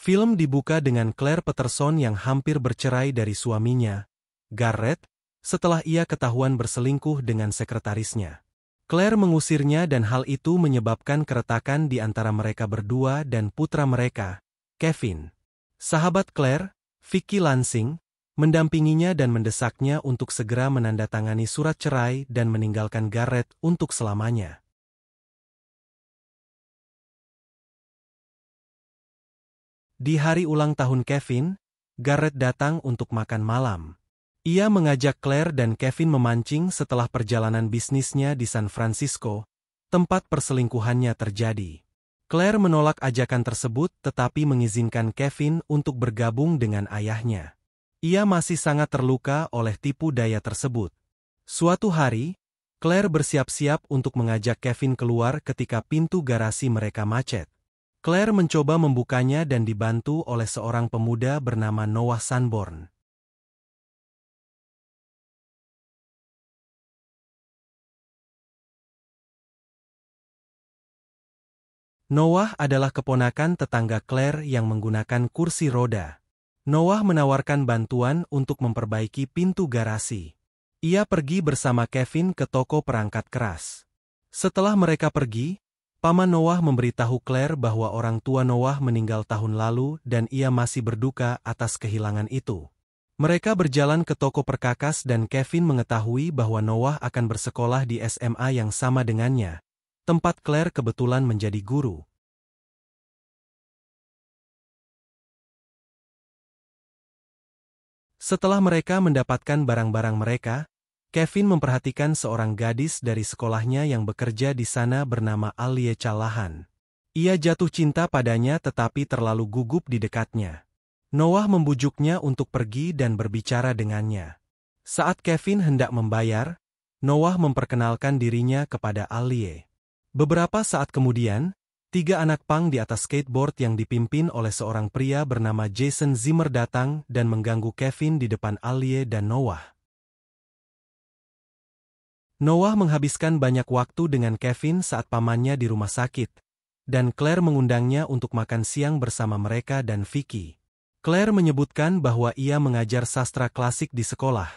Film dibuka dengan Claire Peterson yang hampir bercerai dari suaminya, Garrett, setelah ia ketahuan berselingkuh dengan sekretarisnya. Claire mengusirnya dan hal itu menyebabkan keretakan di antara mereka berdua dan putra mereka, Kevin. Sahabat Claire, Vicky Lansing, mendampinginya dan mendesaknya untuk segera menandatangani surat cerai dan meninggalkan Garrett untuk selamanya. Di hari ulang tahun Kevin, Garrett datang untuk makan malam. Ia mengajak Claire dan Kevin memancing setelah perjalanan bisnisnya di San Francisco, tempat perselingkuhannya terjadi. Claire menolak ajakan tersebut tetapi mengizinkan Kevin untuk bergabung dengan ayahnya. Ia masih sangat terluka oleh tipu daya tersebut. Suatu hari, Claire bersiap-siap untuk mengajak Kevin keluar ketika pintu garasi mereka macet. Claire mencoba membukanya dan dibantu oleh seorang pemuda bernama Noah Sanborn. Noah adalah keponakan tetangga Claire yang menggunakan kursi roda. Noah menawarkan bantuan untuk memperbaiki pintu garasi. Ia pergi bersama Kevin ke toko perangkat keras. Setelah mereka pergi, Paman Noah memberitahu Claire bahwa orang tua Noah meninggal tahun lalu dan ia masih berduka atas kehilangan itu. Mereka berjalan ke toko perkakas dan Kevin mengetahui bahwa Noah akan bersekolah di SMA yang sama dengannya, tempat Claire kebetulan menjadi guru. Setelah mereka mendapatkan barang-barang mereka, Kevin memperhatikan seorang gadis dari sekolahnya yang bekerja di sana bernama Alie Callahan. Ia jatuh cinta padanya tetapi terlalu gugup di dekatnya. Noah membujuknya untuk pergi dan berbicara dengannya. Saat Kevin hendak membayar, Noah memperkenalkan dirinya kepada Alie. Beberapa saat kemudian, 3 anak pang di atas skateboard yang dipimpin oleh seorang pria bernama Jason Zimmer datang dan mengganggu Kevin di depan Alie dan Noah. Noah menghabiskan banyak waktu dengan Kevin saat pamannya di rumah sakit, dan Claire mengundangnya untuk makan siang bersama mereka dan Vicky. Claire menyebutkan bahwa ia mengajar sastra klasik di sekolah,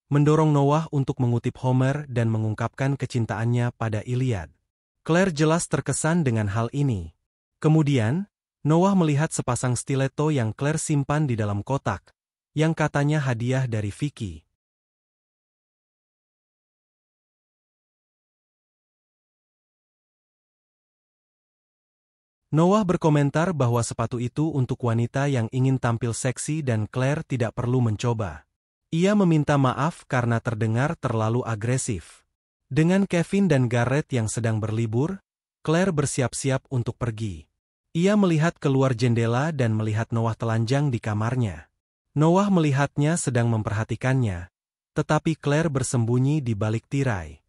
mendorong Noah untuk mengutip Homer dan mengungkapkan kecintaannya pada Iliad. Claire jelas terkesan dengan hal ini. Kemudian, Noah melihat sepasang stiletto yang Claire simpan di dalam kotak, yang katanya hadiah dari Vicky. Noah berkomentar bahwa sepatu itu untuk wanita yang ingin tampil seksi dan Claire tidak perlu mencoba. Ia meminta maaf karena terdengar terlalu agresif. Dengan Kevin dan Garrett yang sedang berlibur, Claire bersiap-siap untuk pergi. Ia melihat keluar jendela dan melihat Noah telanjang di kamarnya. Noah melihatnya sedang memperhatikannya, tetapi Claire bersembunyi di balik tirai.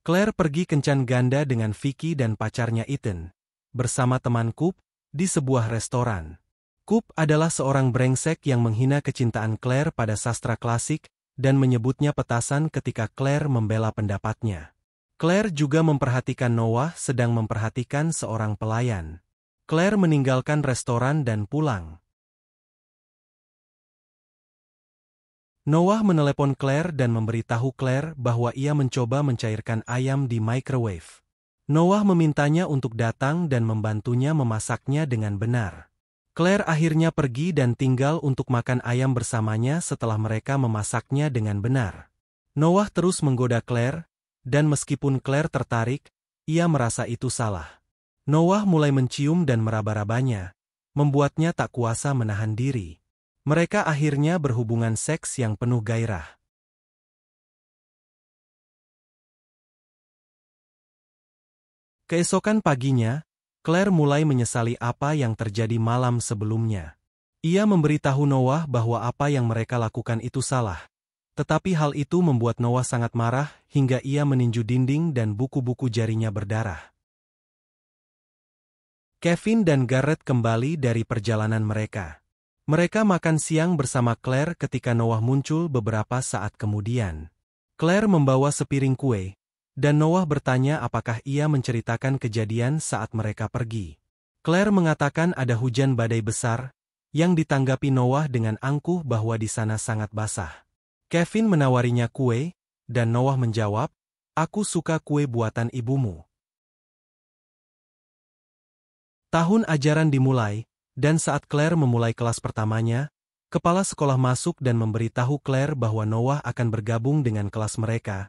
Claire pergi kencan ganda dengan Vicky dan pacarnya Ethan, bersama teman Coop, di sebuah restoran. Coop adalah seorang brengsek yang menghina kecintaan Claire pada sastra klasik dan menyebutnya petasan ketika Claire membela pendapatnya. Claire juga memperhatikan Noah sedang memperhatikan seorang pelayan. Claire meninggalkan restoran dan pulang. Noah menelepon Claire dan memberitahu Claire bahwa ia mencoba mencairkan ayam di microwave. Noah memintanya untuk datang dan membantunya memasaknya dengan benar. Claire akhirnya pergi dan tinggal untuk makan ayam bersamanya setelah mereka memasaknya dengan benar. Noah terus menggoda Claire, dan meskipun Claire tertarik, ia merasa itu salah. Noah mulai mencium dan meraba-rabanya, membuatnya tak kuasa menahan diri. Mereka akhirnya berhubungan seks yang penuh gairah. Keesokan paginya, Claire mulai menyesali apa yang terjadi malam sebelumnya. Ia memberitahu Noah bahwa apa yang mereka lakukan itu salah. Tetapi hal itu membuat Noah sangat marah hingga ia meninju dinding dan buku-buku jarinya berdarah. Kevin dan Garrett kembali dari perjalanan mereka. Mereka makan siang bersama Claire ketika Noah muncul beberapa saat kemudian. Claire membawa sepiring kue, dan Noah bertanya apakah ia menceritakan kejadian saat mereka pergi. Claire mengatakan ada hujan badai besar, yang ditanggapi Noah dengan angkuh bahwa di sana sangat basah. Kevin menawarinya kue, dan Noah menjawab, "Aku suka kue buatan ibumu." Tahun ajaran dimulai, dan saat Claire memulai kelas pertamanya, kepala sekolah masuk dan memberitahu Claire bahwa Noah akan bergabung dengan kelas mereka,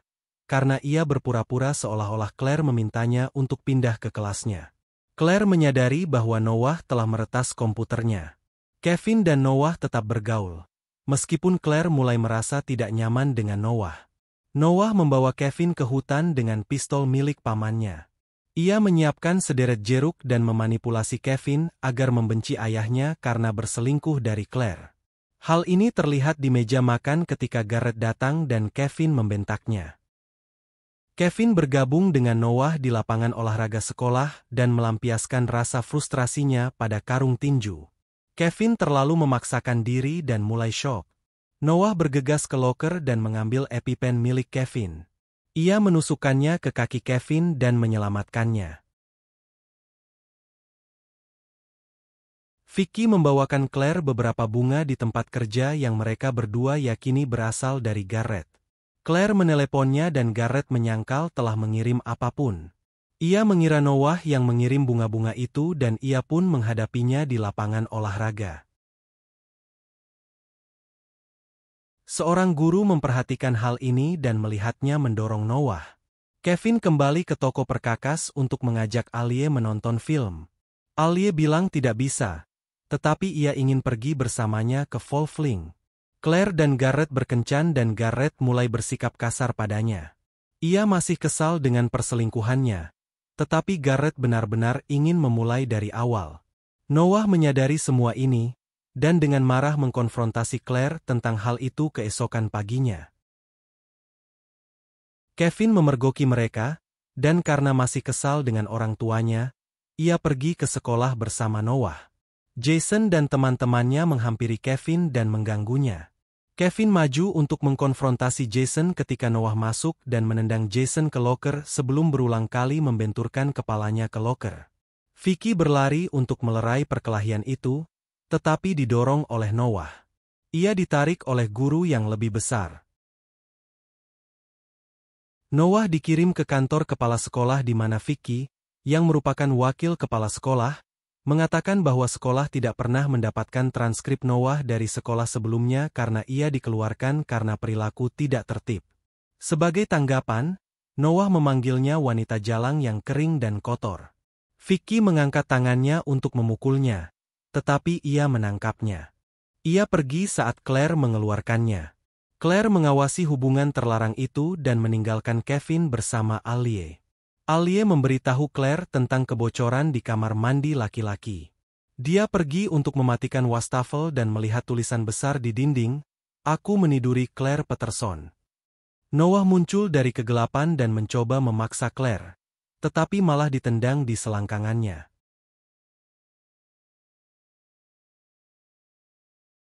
karena ia berpura-pura seolah-olah Claire memintanya untuk pindah ke kelasnya. Claire menyadari bahwa Noah telah meretas komputernya. Kevin dan Noah tetap bergaul, meskipun Claire mulai merasa tidak nyaman dengan Noah. Noah membawa Kevin ke hutan dengan pistol milik pamannya. Ia menyiapkan sederet jeruk dan memanipulasi Kevin agar membenci ayahnya karena berselingkuh dari Claire. Hal ini terlihat di meja makan ketika Garrett datang dan Kevin membentaknya. Kevin bergabung dengan Noah di lapangan olahraga sekolah dan melampiaskan rasa frustrasinya pada karung tinju. Kevin terlalu memaksakan diri dan mulai syok. Noah bergegas ke loker dan mengambil EpiPen milik Kevin. Ia menusukkannya ke kaki Kevin dan menyelamatkannya. Vicky membawakan Claire beberapa bunga di tempat kerja yang mereka berdua yakini berasal dari Garrett. Claire meneleponnya dan Garrett menyangkal telah mengirim apapun. Ia mengira Noah yang mengirim bunga-bunga itu dan ia pun menghadapinya di lapangan olahraga. Seorang guru memperhatikan hal ini dan melihatnya mendorong Noah. Kevin kembali ke toko perkakas untuk mengajak Alie menonton film. Alie bilang tidak bisa, tetapi ia ingin pergi bersamanya ke Volfling. Claire dan Garrett berkencan dan Garrett mulai bersikap kasar padanya. Ia masih kesal dengan perselingkuhannya, tetapi Garrett benar-benar ingin memulai dari awal. Noah menyadari semua ini, dan dengan marah mengkonfrontasi Claire tentang hal itu keesokan paginya. Kevin memergoki mereka, dan karena masih kesal dengan orang tuanya, ia pergi ke sekolah bersama Noah. Jason dan teman-temannya menghampiri Kevin dan mengganggunya. Kevin maju untuk mengkonfrontasi Jason ketika Noah masuk dan menendang Jason ke loker sebelum berulang kali membenturkan kepalanya ke loker. Vicky berlari untuk melerai perkelahian itu, tetapi didorong oleh Noah. Ia ditarik oleh guru yang lebih besar. Noah dikirim ke kantor kepala sekolah di mana Vicky, yang merupakan wakil kepala sekolah, mengatakan bahwa sekolah tidak pernah mendapatkan transkrip Noah dari sekolah sebelumnya karena ia dikeluarkan karena perilaku tidak tertib. Sebagai tanggapan, Noah memanggilnya wanita jalang yang kering dan kotor. Vicky mengangkat tangannya untuk memukulnya, tetapi ia menangkapnya. Ia pergi saat Claire mengeluarkannya. Claire mengawasi hubungan terlarang itu dan meninggalkan Kevin bersama Alie. Alie memberitahu Claire tentang kebocoran di kamar mandi laki-laki. Dia pergi untuk mematikan wastafel dan melihat tulisan besar di dinding, "Aku meniduri Claire Peterson." Noah muncul dari kegelapan dan mencoba memaksa Claire, tetapi malah ditendang di selangkangannya.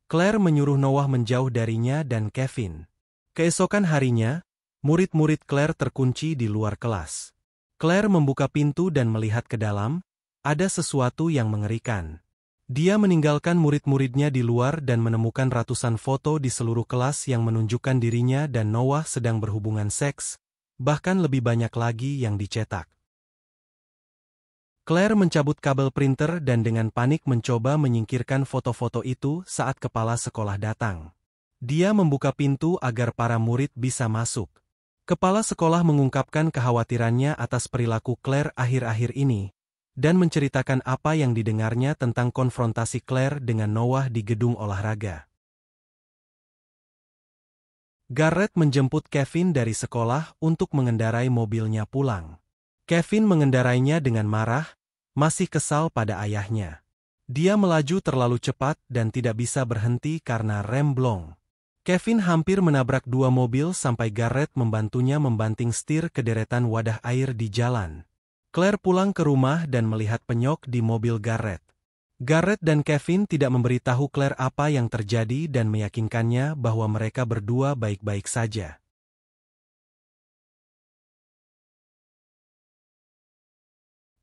Claire menyuruh Noah menjauh darinya dan Kevin. Keesokan harinya, murid-murid Claire terkunci di luar kelas. Claire membuka pintu dan melihat ke dalam, ada sesuatu yang mengerikan. Dia meninggalkan murid-muridnya di luar dan menemukan ratusan foto di seluruh kelas yang menunjukkan dirinya dan Noah sedang berhubungan seks, bahkan lebih banyak lagi yang dicetak. Claire mencabut kabel printer dan dengan panik mencoba menyingkirkan foto-foto itu saat kepala sekolah datang. Dia membuka pintu agar para murid bisa masuk. Kepala sekolah mengungkapkan kekhawatirannya atas perilaku Claire akhir-akhir ini, dan menceritakan apa yang didengarnya tentang konfrontasi Claire dengan Noah di gedung olahraga. Garrett menjemput Kevin dari sekolah untuk mengendarai mobilnya pulang. Kevin mengendarainya dengan marah, masih kesal pada ayahnya. Dia melaju terlalu cepat dan tidak bisa berhenti karena rem blong. Kevin hampir menabrak dua mobil sampai Garrett membantunya membanting setir ke deretan wadah air di jalan. Claire pulang ke rumah dan melihat penyok di mobil Garrett. Garrett dan Kevin tidak memberitahu Claire apa yang terjadi dan meyakinkannya bahwa mereka berdua baik-baik saja.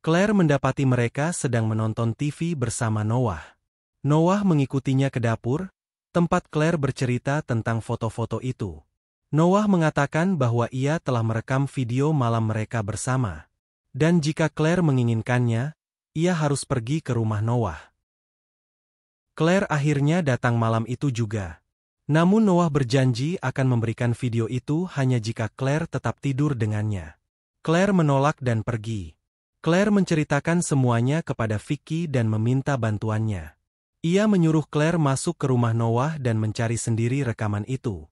Claire mendapati mereka sedang menonton TV bersama Noah. Noah mengikutinya ke dapur, tempat Claire bercerita tentang foto-foto itu. Noah mengatakan bahwa ia telah merekam video malam mereka bersama. Dan jika Claire menginginkannya, ia harus pergi ke rumah Noah. Claire akhirnya datang malam itu juga. Namun Noah berjanji akan memberikan video itu hanya jika Claire tetap tidur dengannya. Claire menolak dan pergi. Claire menceritakan semuanya kepada Vicky dan meminta bantuannya. Ia menyuruh Claire masuk ke rumah Noah dan mencari sendiri rekaman itu.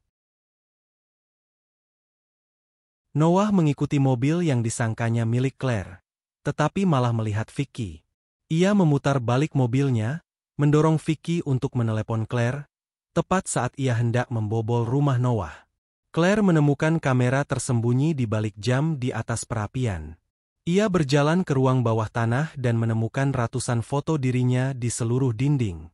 Noah mengikuti mobil yang disangkanya milik Claire, tetapi malah melihat Vicky. Ia memutar balik mobilnya, mendorong Vicky untuk menelepon Claire, tepat saat ia hendak membobol rumah Noah. Claire menemukan kamera tersembunyi di balik jam di atas perapian. Ia berjalan ke ruang bawah tanah dan menemukan ratusan foto dirinya di seluruh dinding.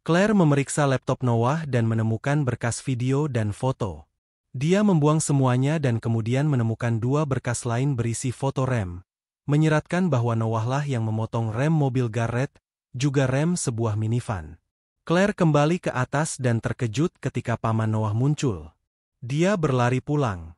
Claire memeriksa laptop Noah dan menemukan berkas video dan foto. Dia membuang semuanya dan kemudian menemukan 2 berkas lain berisi foto rem, menyeratkan bahwa Noah lah yang memotong rem mobil Garrett, juga rem sebuah minivan. Claire kembali ke atas dan terkejut ketika paman Noah muncul. Dia berlari pulang.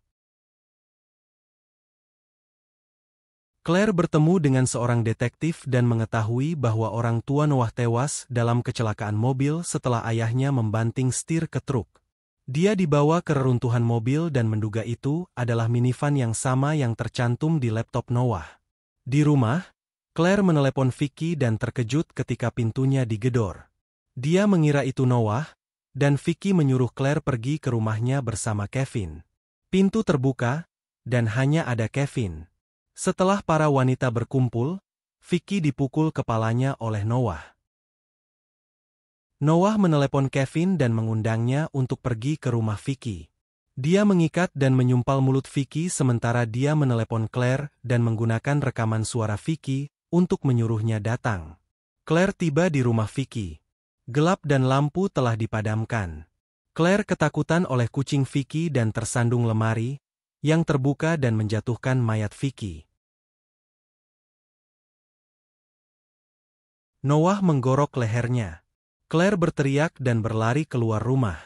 Claire bertemu dengan seorang detektif dan mengetahui bahwa orang tua Noah tewas dalam kecelakaan mobil setelah ayahnya membanting setir ke truk. Dia dibawa ke reruntuhan mobil dan menduga itu adalah minivan yang sama yang tercantum di laptop Noah. Di rumah, Claire menelepon Vicky dan terkejut ketika pintunya digedor. Dia mengira itu Noah, dan Vicky menyuruh Claire pergi ke rumahnya bersama Kevin. Pintu terbuka, dan hanya ada Kevin. Setelah para wanita berkumpul, Vicky dipukul kepalanya oleh Noah. Noah menelepon Kevin dan mengundangnya untuk pergi ke rumah Vicky. Dia mengikat dan menyumpal mulut Vicky sementara dia menelepon Claire dan menggunakan rekaman suara Vicky untuk menyuruhnya datang. Claire tiba di rumah Vicky. Gelap dan lampu telah dipadamkan. Claire ketakutan oleh kucing Vicky dan tersandung lemari yang terbuka dan menjatuhkan mayat Vicky. Noah menggorok lehernya. Claire berteriak dan berlari keluar rumah.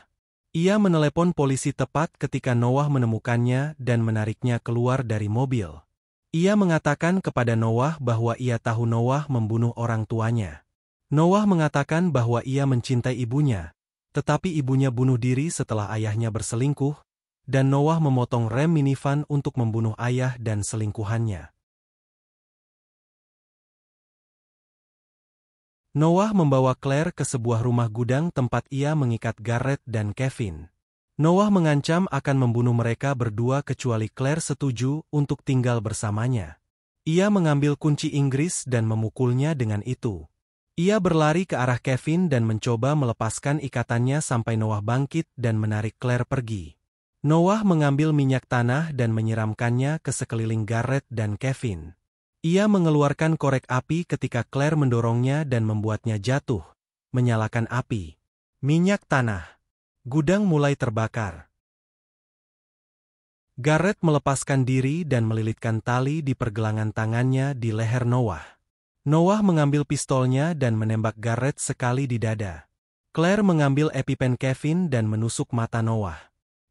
Ia menelepon polisi tepat ketika Noah menemukannya dan menariknya keluar dari mobil. Ia mengatakan kepada Noah bahwa ia tahu Noah membunuh orang tuanya. Noah mengatakan bahwa ia mencintai ibunya, tetapi ibunya bunuh diri setelah ayahnya berselingkuh, dan Noah memotong rem minivan untuk membunuh ayah dan selingkuhannya. Noah membawa Claire ke sebuah rumah gudang tempat ia mengikat Garrett dan Kevin. Noah mengancam akan membunuh mereka berdua kecuali Claire setuju untuk tinggal bersamanya. Ia mengambil kunci Inggris dan memukulnya dengan itu. Ia berlari ke arah Kevin dan mencoba melepaskan ikatannya sampai Noah bangkit dan menarik Claire pergi. Noah mengambil minyak tanah dan menyiramkannya ke sekeliling Garrett dan Kevin. Ia mengeluarkan korek api ketika Claire mendorongnya dan membuatnya jatuh, menyalakan api. Minyak tanah. Gudang mulai terbakar. Garrett melepaskan diri dan melilitkan tali di pergelangan tangannya di leher Noah. Noah mengambil pistolnya dan menembak Garrett sekali di dada. Claire mengambil EpiPen Kevin dan menusuk mata Noah.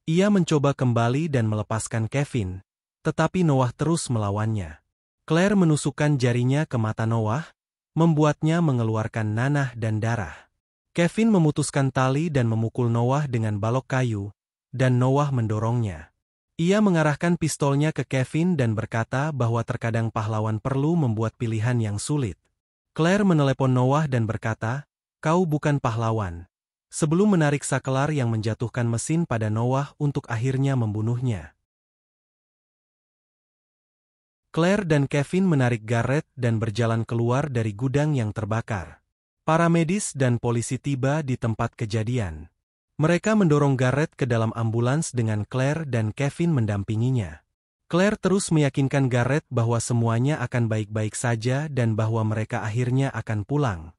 Ia mencoba kembali dan melepaskan Kevin, tetapi Noah terus melawannya. Claire menusukkan jarinya ke mata Noah, membuatnya mengeluarkan nanah dan darah. Kevin memutuskan tali dan memukul Noah dengan balok kayu, dan Noah mendorongnya. Ia mengarahkan pistolnya ke Kevin dan berkata bahwa terkadang pahlawan perlu membuat pilihan yang sulit. Claire menelepon Noah dan berkata, "Kau bukan pahlawan," sebelum menarik sakelar yang menjatuhkan mesin pada Noah untuk akhirnya membunuhnya. Claire dan Kevin menarik Garrett dan berjalan keluar dari gudang yang terbakar. Para medis dan polisi tiba di tempat kejadian. Mereka mendorong Garrett ke dalam ambulans dengan Claire dan Kevin mendampinginya. Claire terus meyakinkan Garrett bahwa semuanya akan baik-baik saja dan bahwa mereka akhirnya akan pulang.